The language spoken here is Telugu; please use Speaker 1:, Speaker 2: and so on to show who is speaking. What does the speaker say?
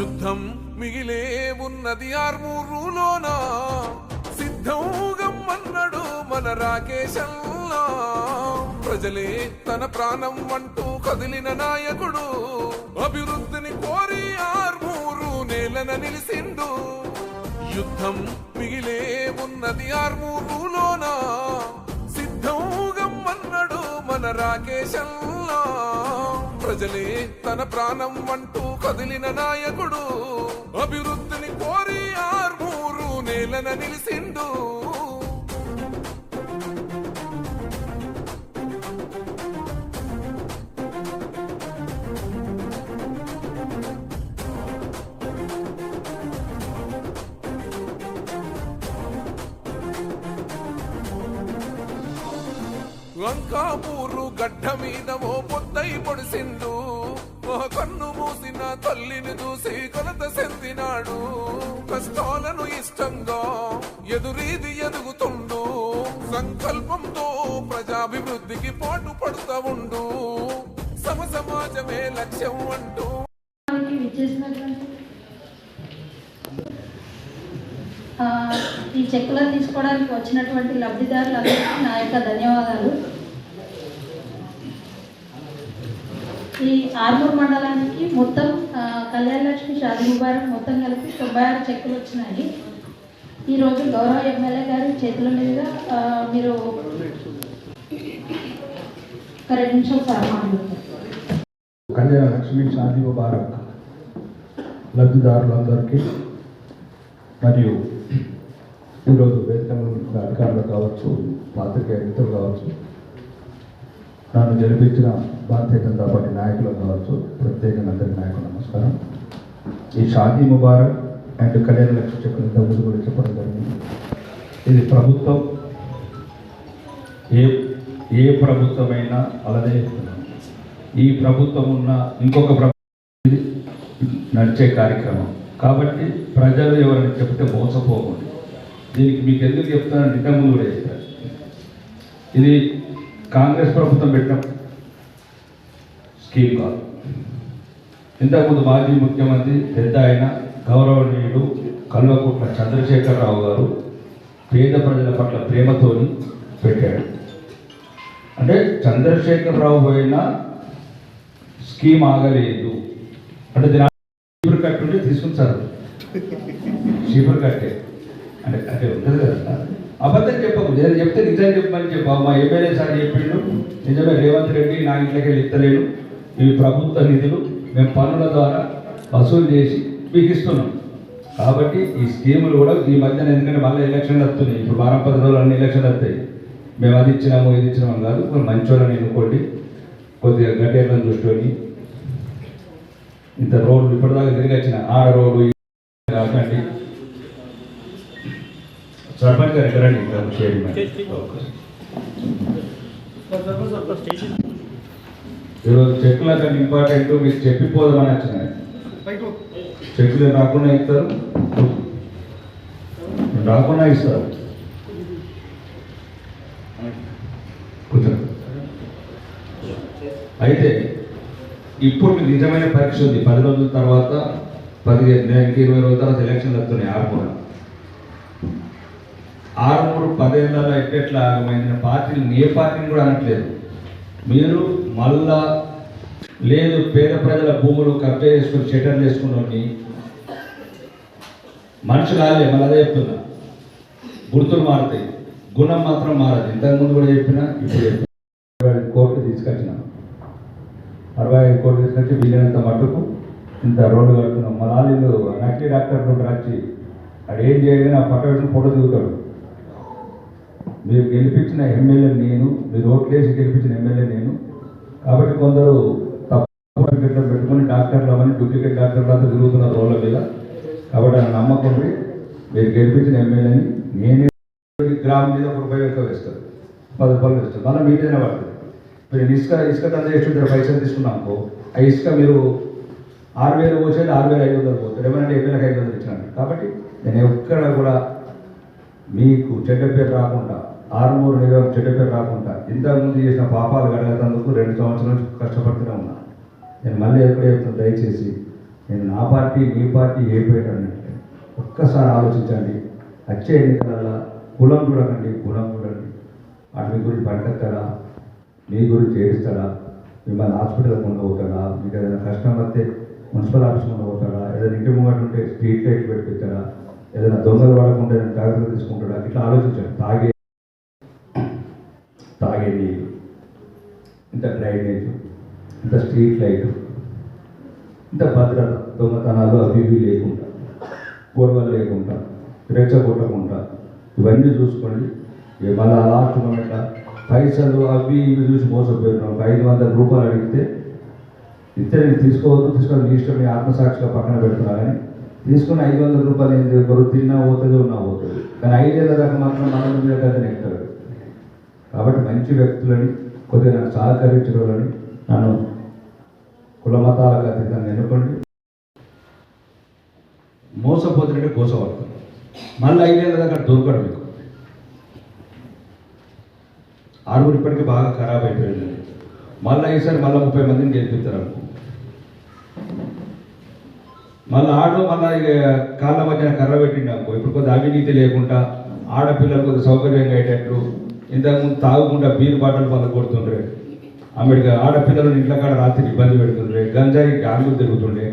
Speaker 1: యుద్ధం మిగిలే ఉన్నది ఆర్మూరులోన, సిద్ధం గమ్మన్నాడు మన రాకేశల్లా. ప్రజలే తన ప్రాణం అంటూ కదిలిన నాయకుడు, అభివృద్ధిని కోరి ఆర్మూరు నేలన నిలిసిండు. యుద్ధం మిగిలే ఉన్నది ఆర్మూరులోన, సిద్ధం గమ్మన్నాడు మన రాకేశల్లా. ప్రజలే తన ప్రాణం అంటూ కదిలిన నాయకుడు, అభివృద్ధిని కోరి ఆర్మూరు నేలన నిలిసిండు. లంకాపూరు గడ్డ మీద ఓ పొద్దై పొడిసిండు, కన్ను మూసిన తల్లిని చూసి కొలత చెందినాడు. కష్టాలను ఇష్టంగా ఎదురీది ఎదుగుతుండు, సంకల్పంతో ప్రజాభివృద్ధికి పాటు పడుతూ ఉండు. సమాజమే లక్ష్యం అంటూ
Speaker 2: ఈ చెక్కులను తీసుకోవడానికి వచ్చినటువంటి లబ్ధిదారులందరికీ నా యొక్క ధన్యవాదాలు. ఈ ఆర్మూర్ మండలానికి మొత్తం కళ్యాణ లక్ష్మి షాదీ ముబారక్ మొత్తం కలిపి 96 చెక్కులు వచ్చినాయి. ఈరోజు గౌరవ ఎమ్మెల్యే గారి చేతుల మీదుగా మీరు ఒక 2 నిమిషాలు మాట్లాడుతారు.
Speaker 3: కళ్యాణ లక్ష్మి షాదీ ముబారక్ లబ్ధిదారులందరికీ మరియు ఈరోజు వేదిక అధికారులు కావచ్చు, పాత్రికేయ మిత్రులు కావచ్చు, నన్ను జరిపించిన భారతీయ జనతా పార్టీ నాయకులు కావచ్చు, ప్రత్యేకంగా అందరికీ నాయకులు నమస్కారం. ఈ షాదీ ముబారక్ అండ్ కళ్యాణ లక్ష్మి చెక్కులు ఇంతకుముందు కూడా చెప్పడం జరిగింది. ఇది ప్రభుత్వం ఏ ప్రభుత్వమైనా అలాగే ఈ ప్రభుత్వం ఉన్న ఇంకొక ప్రభుత్వం నడిచే కార్యక్రమం కాబట్టి ప్రజలు ఎవరైనా చెప్తే మోసపోకూడదు. దీనికి మీకు ఎందుకు చెప్తానంటే ఇంతకుముందు కూడా చెప్తారు, ఇది కాంగ్రెస్ ప్రభుత్వం పెట్టిన స్కీమ్ కాదు. ఇంతకుముందు మాజీ ముఖ్యమంత్రి పెద్ద ఆయన గౌరవనీయుడు కల్వకుంట్ల చంద్రశేఖరరావు గారు పేద ప్రజల పట్ల ప్రేమతోని పెట్టాడు. అంటే చంద్రశేఖరరావు పోయిన స్కీమ్ ఆగలేదు అంటే చీపురు కట్టు ఉంటే తీసుకుని సార్ చీపురు కట్టే అంటే అంటే ఉంటుంది కదా. అబద్ధం చెప్పకు, నేను చెప్తే నిజం చెప్పమని చెప్పావు. మా ఎమ్మెల్యే సార్ చెప్పిండు, నిజమే రేవంత్ రెడ్డి నా ఇంట్లోకి వెళ్ళి ఇస్తలేడు, ఇవి ప్రభుత్వ నిధులు మేము పన్నుల ద్వారా వసూలు చేసి మీకు ఇస్తున్నాం. కాబట్టి ఈ స్కీములు కూడా ఈ మధ్యన ఎందుకంటే మళ్ళీ ఎలక్షన్లు వస్తున్నాయి, ఇప్పుడు 10 రోజులు అన్ని ఎలక్షన్లు వస్తాయి. మేము అది ఇచ్చినాము ఇది ఇచ్చినాము కాదు, మంచోళ్ళని ఎన్నుకోండి, కొద్దిగా గడ్డేళ్ళని చూసుకొని ఇంత రోడ్లు ఇప్పటిదాకా తిరిగి వచ్చిన 6 రోడ్లు కాకండి. సర్పంచ్ గారు ఎక్కడండి ఈరోజు చెక్కుల కంటే ఇంపార్టెంట్ మీకు చెప్పిపోదామని వచ్చినాయి. చెక్కులు రాకుండా ఇస్తారు, రాకుండా ఇస్తారు. అయితే ఇప్పుడు మీకు నిజమైన పరీక్ష ఉంది. 10 రోజుల తర్వాత 15 20 రోజుల తర్వాత ఎలక్షన్లు వస్తున్నాయి. ఆరుమూరు 10 ఏళ్ళలో ఎట్లా ఆగమైన పార్టీలు ఏ పార్టీని కూడా అనట్లేదు. మీరు మళ్ళా లేదు పేద ప్రజల భూములు కబ్జా చేసుకుని షెటర్ చేసుకుని మనుషులు ఆలే మళ్ళీ అదే చెప్తున్నా, గుర్తులు మారుతాయి, గుణం మాత్రం మారదు. ఇంతకుముందు కూడా చెప్పినా ఇప్పుడు చెప్పిన కోర్టు తీసుకొచ్చినాం, 65 కోట్లు తీసుకొచ్చి వీలైనంత మట్టుకు ఇంత రోడ్డు కడుతున్నాం. మా లాలీలు నకిలీ డాక్టర్ నుండి వచ్చి అది ఏం చేయగానే ఆ పక్క పెట్టిన ఫోటో దిగుతాడు. మీరు గెలిపించిన ఎమ్మెల్యే నేను, మీరు ఓట్లేసి గెలిపించిన ఎమ్మెల్యే నేను. కాబట్టి కొందరు తప్పు పెట్టుకుని డాక్టర్లు అవన్నీ డూప్లికేట్ డాక్టర్లు అంతా తిరుగుతున్నారు రోడ్ల మీద. కాబట్టి ఆ నమ్మకం మీరు గెలిపించిన ఎమ్మెల్యేని నేనే గ్రామం మీద ₹1 ఎక్కువ వేస్తారు, 10 రూపాయలు వేస్తారు, మళ్ళీ మీదైనా పడుతుంది. మీరు ఇసుక దందా చేస్తుంటారు, పైసలు తీసుకున్నాము, ఆ ఇసుక మీరు 6,000 పోసేది 6,500 పోతారు, ఏమంటే ఎమ్మెల్యేకి 500 ఇచ్చినాను. కాబట్టి నేను ఎక్కడ కూడా మీకు చెడ్డ పేరు రాకుండా, ఆరుమూరు నియోజకవర్గం చెడ్డ పేరు రాకుండా ఇంతకుముందు చేసిన పాపాలు గడగతందుకు 2 సంవత్సరాల నుంచి కష్టపడుతూనే ఉన్నా. నేను మళ్ళీ ఎప్పుడే చెప్తాను, దయచేసి నేను నా పార్టీ నీ పార్టీ ఏ పార్టీ అన్నట్టు ఒక్కసారి ఆలోచించండి. వచ్చే ఎన్నికలలో కులం చూడకండి, గుణం చూడండి. అటు మీ గురించి పనికొస్తాడా, మీ గురించి ఏడుస్తాడా, మిమ్మల్ని హాస్పిటల్కి ఉండబోతాడా, మీకు ఏదైనా కష్టం వస్తే మున్సిపల్ ఆఫీస్ ఉండబోతాడా, ఏదైనా ఇంటి ముంగట ఉంటే స్ట్రీట్ లైట్ పెట్టిస్తాడా, ఏదైనా దొంగలు పడకుండా ఏదైనా జాగ్రత్తలు తీసుకుంటాడా, ఇట్లా ఆలోచించండి. తాగే నీళ్ళు, ఇంత డ్రైనేజ్, ఇంత స్ట్రీట్ లైట్, ఇంత భద్రత, దొంగతనాలు అవి ఇవి లేకుండా, గొడవలు లేకుండా, రెచ్చగొట్టకుండా ఇవన్నీ చూసుకోండి. మళ్ళీ లాస్ట్ మూమెంట్ పైసలు అవి ఇవి చూసి మోసపోతున్నాం. 500 రూపాయలు అడిగితే ఇస్తే నేను తీసుకోవద్దు, తీసుకొని నీ ఇష్టం, మీ ఆత్మసాక్షిగా పక్కన పెడుతున్నా. కానీ తీసుకుని 500 రూపాయలు ఏం చేయకూడదు, తిన్నా పోతుంది, ఉన్నా పోతుంది. కానీ 5 ఏళ్ళ దాకా మాత్రం మన మీద కదా నెక్తాడు. కాబట్టి మంచి వ్యక్తులని, కొద్దిగా నాకు సహకరించిన వాళ్ళని, నన్ను కుల మతాలకు అతీతంగా ఎన్నుకోండి. మోసపోతుంటే కోసపడుతుంది. మళ్ళీ 5 ఏళ్ళ దాకా దొరకడు మీకు. ఆరుగురు ఇప్పటికీ బాగా ఖరాబ్ అయిపోయింది. మళ్ళీ ఈసారి మళ్ళీ 30 మందిని గెలిపిస్తారు అనుకో. మళ్ళీ మళ్ళీ కాళ్ళ మధ్యన కర్ర పెట్టిండు అనుకో. ఇప్పుడు కొద్దిగా అవినీతి లేకుండా ఆడపిల్లలు కొద్దిగా సౌకర్యంగా అయ్యేటట్లు, ఇంతకుముందు తాగకుండా బీరు బాటలు పనులు కొడుతుండ్రే, ఆమెడికి ఆడపిల్లలు ఇంట్లో కాడ రాత్రి ఇబ్బంది పెడుతుండ్రే, గంజాయి గ్యాంగులు తిరుగుతుండే.